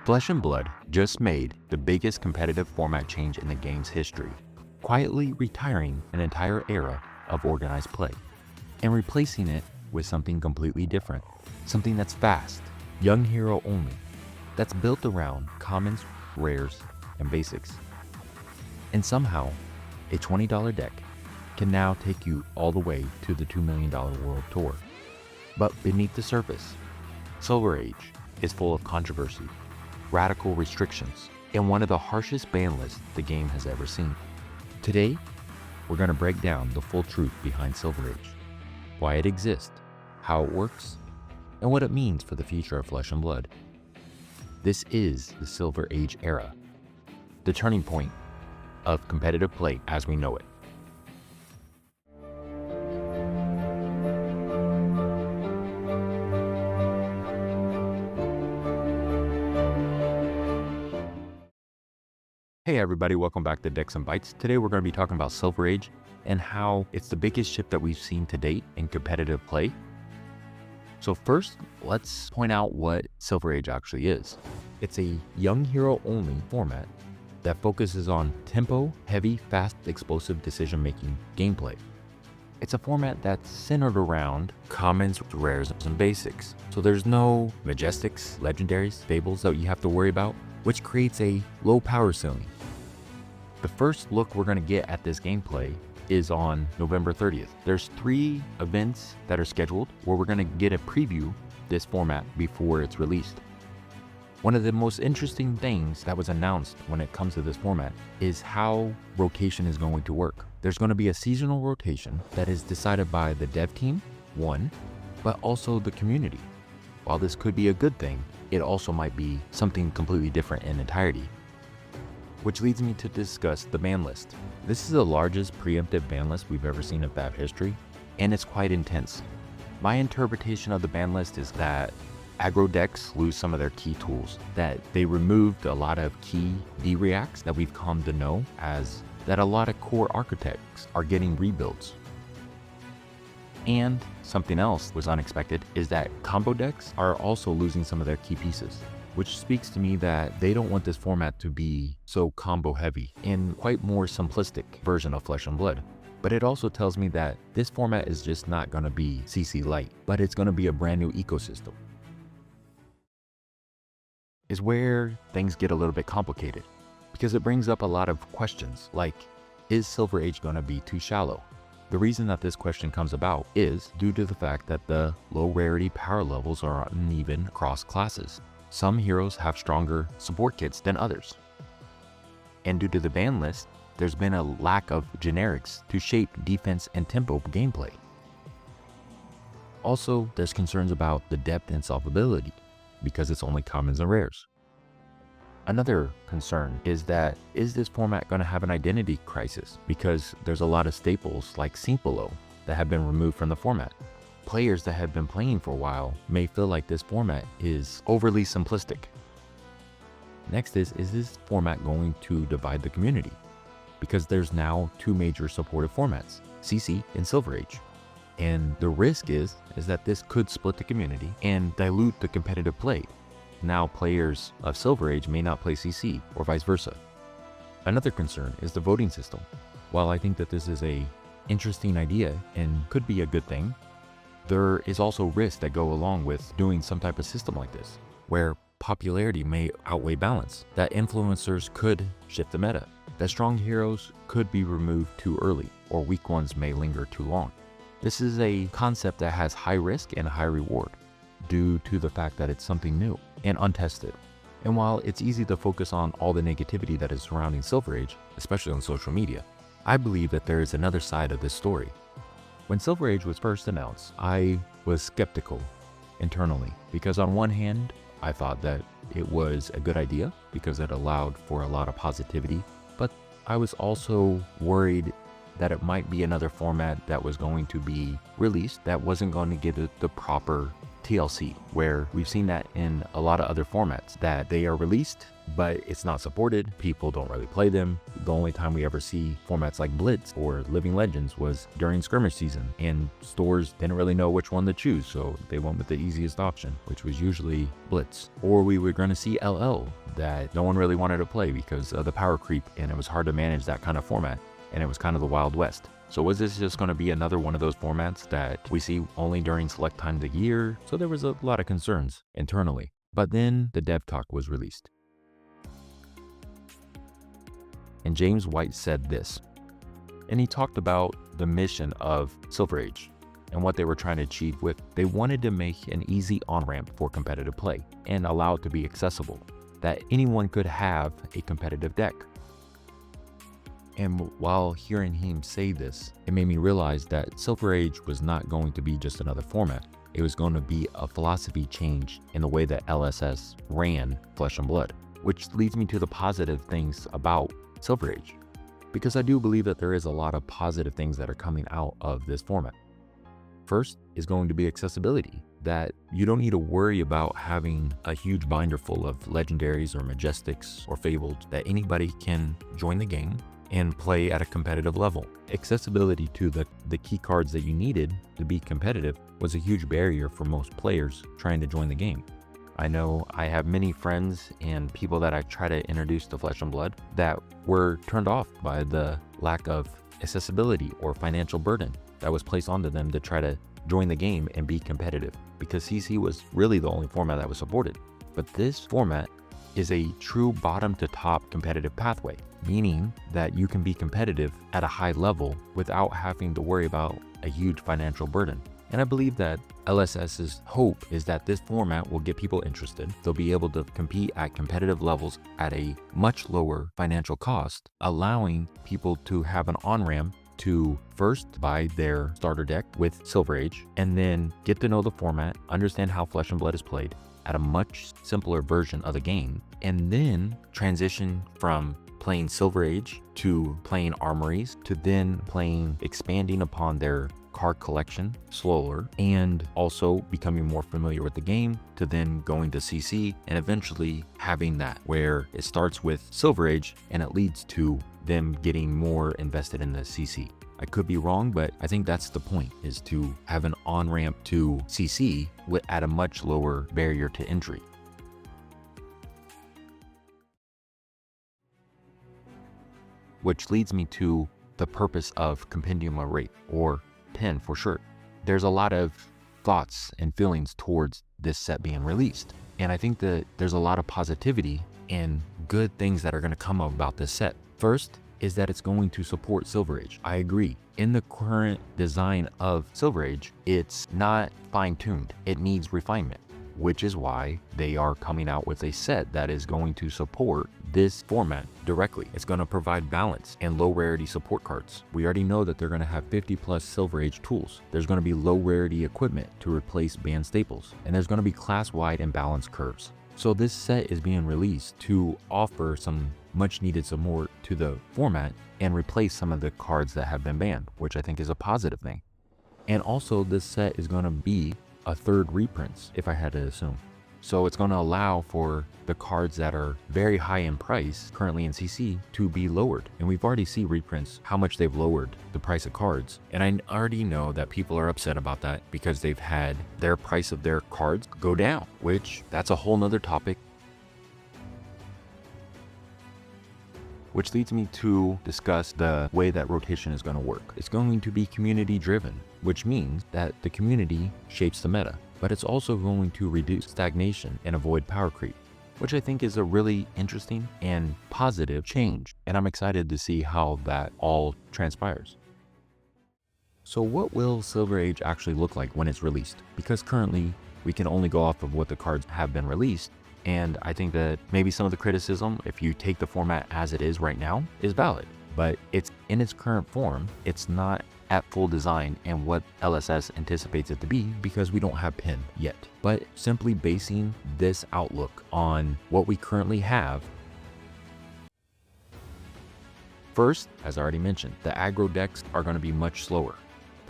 Flesh and Blood just made the biggest competitive format change in the game's history, quietly retiring an entire era of organized play and replacing it with something completely different, something that's fast, young hero only, that's built around commons, rares, and basics. And somehow, a $20 deck can now take you all the way to the $2 million World Tour. But beneath the surface, Silver Age is full of controversy, radical restrictions, and one of the harshest ban lists the game has ever seen. Today, we're going to break down the full truth behind Silver Age, why it exists, how it works, and what it means for the future of Flesh and Blood. This is the Silver Age era, the turning point of competitive play as we know it. Hey everybody, welcome back to Decks and Bytes. Today we're going to be talking about Silver Age and how it's the biggest shift that we've seen to date in competitive play. So first, let's point out what Silver Age actually is. It's a young hero only format that focuses on tempo, heavy, fast, explosive decision-making gameplay. It's a format that's centered around commons, rares, and basics. So there's no majestics, legendaries, fables that you have to worry about, which creates a low power ceiling. The first look we're going to get at this gameplay is on November 30th. There's 3 events that are scheduled where we're going to get a preview this format before it's released. One of the most interesting things that was announced when it comes to this format is how rotation is going to work. There's going to be a seasonal rotation that is decided by the dev team, but also the community. While this could be a good thing, it also might be something completely different in entirety. Which leads me to discuss the ban list. This is the largest preemptive ban list we've ever seen in FAB history, and it's quite intense. My interpretation of the ban list is that aggro decks lose some of their key tools, that they removed a lot of key D-reacts that we've come to know as that a lot of core architects are getting rebuilds. And something else was unexpected is that combo decks are also losing some of their key pieces, which speaks to me that they don't want this format to be so combo heavy and quite more simplistic version of Flesh and Blood. But it also tells me that this format is just not going to be CC light, but it's going to be a brand new ecosystem. Is where things get a little bit complicated because it brings up a lot of questions like, is Silver Age going to be too shallow? The reason that this question comes about is due to the fact that the low rarity power levels are uneven across classes. Some heroes have stronger support kits than others. And due to the ban list, there's been a lack of generics to shape defense and tempo gameplay. Also, there's concerns about the depth and solvability because it's only commons and rares. Another concern is that, is this format going to have an identity crisis? Because there's a lot of staples like Sync Below that have been removed from the format. Players that have been playing for a while may feel like this format is overly simplistic. Next is this format going to divide the community? Because there's now 2 major supportive formats, CC and Silver Age. And the risk is that this could split the community and dilute the competitive play. Now players of Silver Age may not play CC or vice versa. Another concern is the voting system. While I think that this is an interesting idea and could be a good thing, there is also risks that go along with doing some type of system like this, where popularity may outweigh balance, that influencers could shift the meta, that strong heroes could be removed too early, or weak ones may linger too long. This is a concept that has high risk and high reward, due to the fact that it's something new and untested. And while it's easy to focus on all the negativity that is surrounding Silver Age, especially on social media, I believe that there is another side of this story. When Silver Age was first announced, I was skeptical internally because on one hand, I thought that it was a good idea because it allowed for a lot of positivity, but I was also worried that it might be another format that was going to be released that wasn't going to give it the proper TLC, where we've seen that in a lot of other formats, that they are released, but it's not supported. People don't really play them. The only time we ever see formats like Blitz or Living Legends was during skirmish season, and stores didn't really know which one to choose, so they went with the easiest option, which was usually Blitz. Or we were going to see LL that no one really wanted to play because of the power creep, and it was hard to manage that kind of format, and it was kind of the Wild West. So was this just going to be another one of those formats that we see only during select times of the year? So there was a lot of concerns internally. But then the dev talk was released. And James White said this, and he talked about the mission of Silver Age and what they were trying to achieve with. They wanted to make an easy on-ramp for competitive play and allow it to be accessible, that anyone could have a competitive deck. And while hearing him say this, it made me realize that Silver Age was not going to be just another format. It was going to be a philosophy change in the way that LSS ran Flesh and Blood, which leads me to the positive things about Silver Age, because I do believe that there is a lot of positive things that are coming out of this format. First is going to be accessibility, that you don't need to worry about having a huge binder full of legendaries or majestics or fabled, that anybody can join the game and play at a competitive level. Accessibility to the key cards that you needed to be competitive was a huge barrier for most players trying to join the game. I know I have many friends and people that I try to introduce to Flesh and Blood that were turned off by the lack of accessibility or financial burden that was placed onto them to try to join the game and be competitive, because CC was really the only format that was supported. But this format is a true bottom to top competitive pathway, meaning that you can be competitive at a high level without having to worry about a huge financial burden. And I believe that LSS's hope is that this format will get people interested. They'll be able to compete at competitive levels at a much lower financial cost, allowing people to have an on-ramp to first buy their starter deck with Silver Age, and then get to know the format, understand how Flesh and Blood is played at a much simpler version of the game, and then transition from playing Silver Age to playing Armories to then expanding upon their card collection slower, and also becoming more familiar with the game, to then going to CC and eventually having that where it starts with Silver Age and it leads to them getting more invested in the CC. I could be wrong, but I think that's the point, is to have an on-ramp to CC at a much lower barrier to entry. Which leads me to the purpose of Compendium of Wraith, or PEN for short. There's a lot of thoughts and feelings towards this set being released, and I think that there's a lot of positivity and good things that are going to come about this set. First is that it's going to support Silver Age. I agree. In the current design of Silver Age, it's not fine-tuned. It needs refinement, which is why they are coming out with a set that is going to support this format directly. It's going to provide balance and low rarity support cards. We already know that they're going to have 50 plus Silver Age tools. There's going to be low rarity equipment to replace banned staples, and there's going to be class-wide and balanced curves. So this set is being released to offer some much needed support to the format and replace some of the cards that have been banned, which I think is a positive thing. And also this set is going to be a third reprints, if I had to assume. So it's going to allow for the cards that are very high in price currently in CC to be lowered. And we've already seen reprints, how much they've lowered the price of cards. And I already know that people are upset about that because they've had their price of their cards go down, which that's a whole nother topic. Which leads me to discuss the way that rotation is going to work. It's going to be community driven, which means that the community shapes the meta, but it's also going to reduce stagnation and avoid power creep, which I think is a really interesting and positive change. And I'm excited to see how that all transpires. So what will Silver Age actually look like when it's released? Because currently we can only go off of what the cards have been released. And I think that maybe some of the criticism, if you take the format as it is right now, is valid, but it's in its current form. It's not at full design and what LSS anticipates it to be, because we don't have PEN yet. But simply basing this outlook on what we currently have. First, as I already mentioned, the aggro decks are going to be much slower.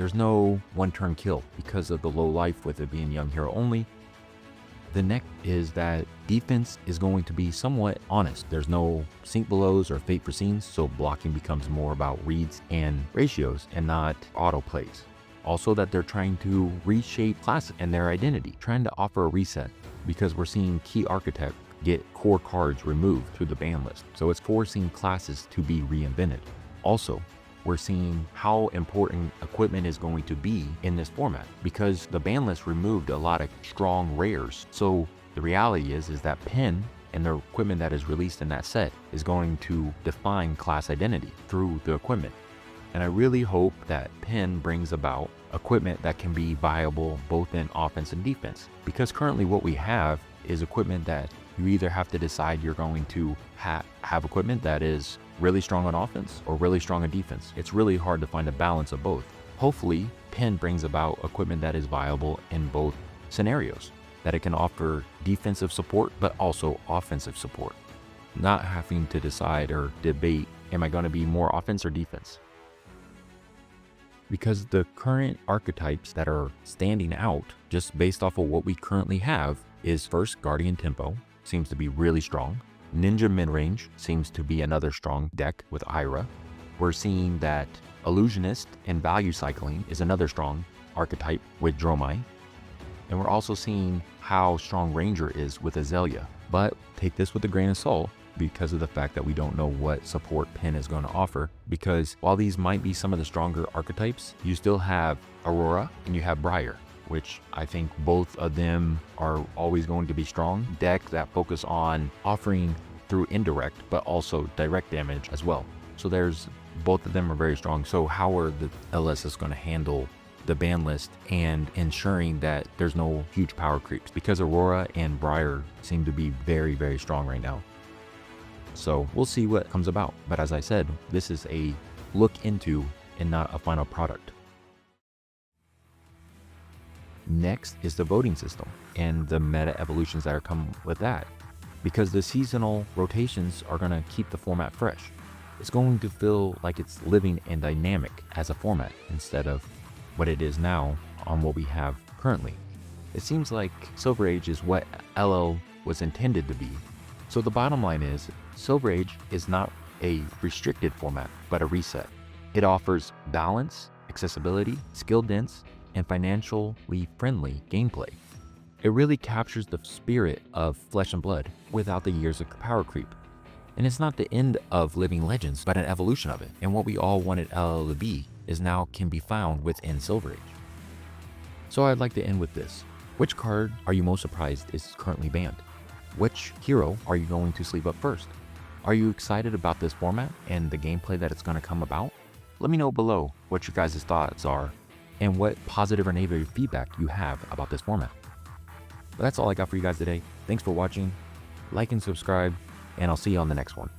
There's no one-turn kill because of the low life with it being young hero only. The next is that defense is going to be somewhat honest. There's no sync belows or fate for scenes, so blocking becomes more about reads and ratios and not auto plays. Also that they're trying to reshape class and their identity, trying to offer a reset because we're seeing key archetype get core cards removed through the ban list. So it's forcing classes to be reinvented. Also, we're seeing how important equipment is going to be in this format because the ban list removed a lot of strong rares. So the reality is that Pen and the equipment that is released in that set is going to define class identity through the equipment. And I really hope that Pen brings about equipment that can be viable both in offense and defense, because currently what we have is equipment that you either have to decide you're going to have equipment that is really strong on offense or really strong on defense. It's really hard to find a balance of both. Hopefully, Pen brings about equipment that is viable in both scenarios, that it can offer defensive support, but also offensive support. Not having to decide or debate, am I going to be more offense or defense? Because the current archetypes that are standing out, just based off of what we currently have, is first Guardian Tempo, seems to be really strong. Ninja Midrange seems to be another strong deck with Ira. We're seeing that Illusionist and Value Cycling is another strong archetype with Dromai. And we're also seeing how strong Ranger is with Azalea. But take this with a grain of salt because of the fact that we don't know what support Pen is going to offer. Because while these might be some of the stronger archetypes, you still have Aurora and you have Briar, which I think both of them are always going to be strong decks that focus on offering through indirect, but also direct damage as well. So both of them are very strong. So how are the LSS going to handle the ban list and ensuring that there's no huge power creeps? Because Aurora and Briar seem to be very, very strong right now. So we'll see what comes about. But as I said, this is a look into and not a final product. Next is the voting system and the meta evolutions that are coming with that, because the seasonal rotations are going to keep the format fresh. It's going to feel like it's living and dynamic as a format instead of what it is now on what we have currently. It seems like Silver Age is what LL was intended to be. So the bottom line is Silver Age is not a restricted format, but a reset. It offers balance, accessibility, skill dense, and financially friendly gameplay. It really captures the spirit of Flesh and Blood without the years of power creep. And it's not the end of Living Legends, but an evolution of it. And what we all wanted LL to be is now can be found within Silver Age. So I'd like to end with this. Which card are you most surprised is currently banned? Which hero are you going to sleeve up first? Are you excited about this format and the gameplay that it's going to come about? Let me know below what your guys' thoughts are and what positive or negative feedback you have about this format. But that's all I got for you guys today. Thanks for watching. Like and subscribe, and I'll see you on the next one.